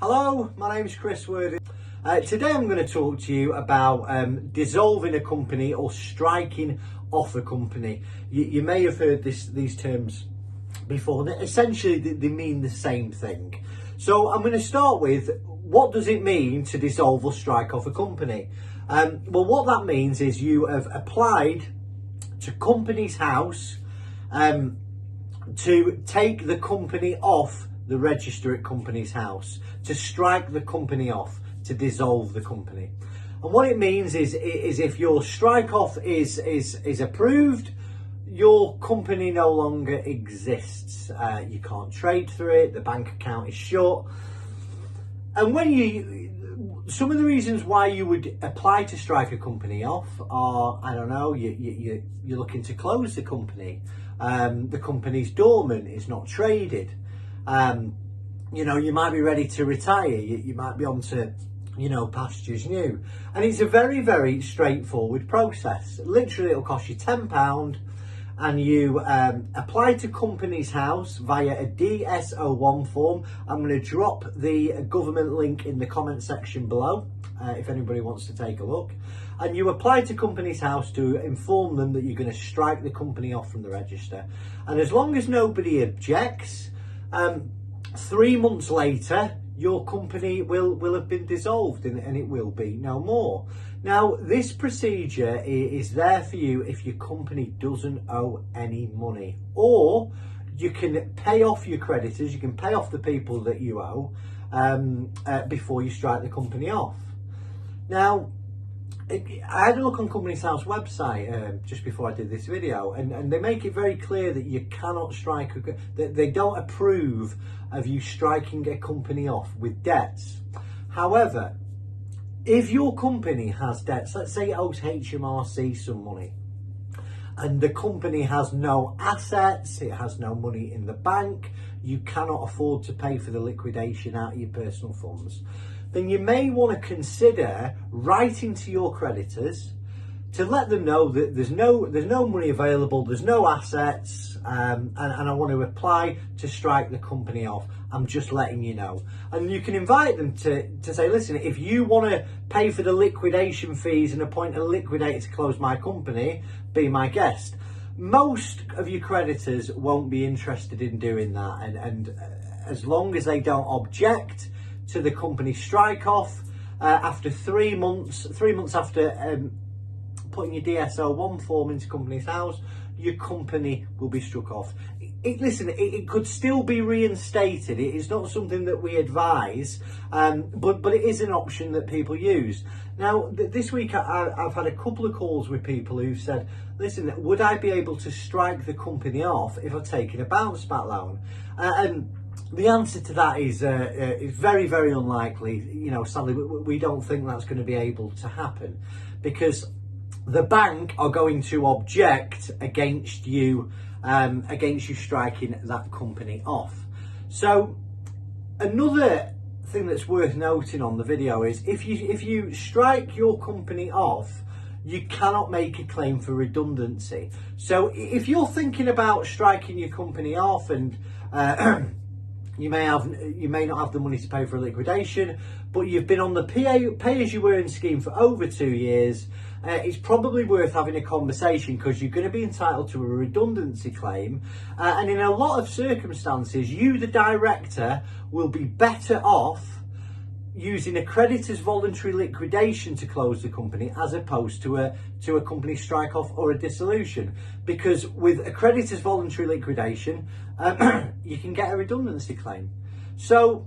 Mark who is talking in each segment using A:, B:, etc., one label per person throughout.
A: Hello, my name is Chris Worthing. Today I'm going to talk to you about dissolving a company or striking off a company. You may have heard these terms before. Essentially, they mean the same thing. So I'm going to start with, what does it mean to dissolve or strike off a company? Well, what that means is you have applied to Companies House to take the company off the register at Companies House, to strike the company off, to dissolve the company. And what it means is if your strike off is approved, your company no longer exists. You can't trade through it, the bank account is shut. And some of the reasons why you would apply to strike a company off are, I don't know, you're looking to close the company. The company's dormant, it's not traded. You might be ready to retire. You might be on to, pastures new. And it's a very, very straightforward process. Literally, it'll cost you £10 and you apply to Companies House via a DS01 form. I'm going to drop the government link in the comment section below if anybody wants to take a look. And you apply to Companies House to inform them that you're going to strike the company off from the register. And as long as nobody objects, 3 months later, your company will have been dissolved and it will be no more. Now, this procedure is there for you if your company doesn't owe any money, or you can pay off your creditors, you can pay off the people that you owe before you strike the company off. Now, I had a look on Companies House website just before I did this video, and they make it very clear that you cannot strike, that they don't approve of you striking a company off with debts. However, if your company has debts, let's say it owes HMRC some money, and the company has no assets, it has no money in the bank, you cannot afford to pay for the liquidation out of your personal funds, then you may want to consider writing to your creditors to let them know that there's no money available, there's no assets, and I want to apply to strike the company off. I'm just letting you know. And you can invite them to say, listen, if you want to pay for the liquidation fees and appoint a liquidator to close my company, be my guest. Most of your creditors won't be interested in doing that, and as long as they don't object to the company strike off, after 3 months after putting your DS01 form into Companies House, your company will be struck off. It could still be reinstated. It is not something that we advise, but it is an option that people use. Now, this week I've had a couple of calls with people who've said, listen, would I be able to strike the company off if I've taken a bounce back loan? And the answer to that is very, very unlikely. Sadly, we don't think that's going to be able to happen, because the bank are going to object against you striking that company off. So another thing that's worth noting on the video is if you strike your company off, you cannot make a claim for redundancy. So if you're thinking about striking your company off and you may not have the money to pay for a liquidation, but you've been on the pay as you earn scheme for over 2 years, it's probably worth having a conversation, because you're going to be entitled to a redundancy claim, and in a lot of circumstances, you, the director, will be better off using a creditor's voluntary liquidation to close the company as opposed to a company strike off or a dissolution, because with a creditor's voluntary liquidation you can get a redundancy claim. So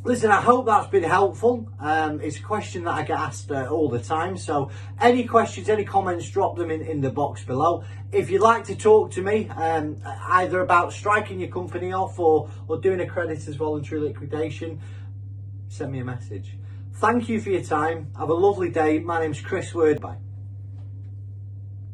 A: listen, I hope that's been helpful. It's a question that I get asked all the time, so any questions, any comments, drop them in the box below. If you'd like to talk to me either about striking your company off or doing a creditor's voluntary liquidation, send me a message. Thank you for your time. Have a lovely day. My name's Chris Word. Bye.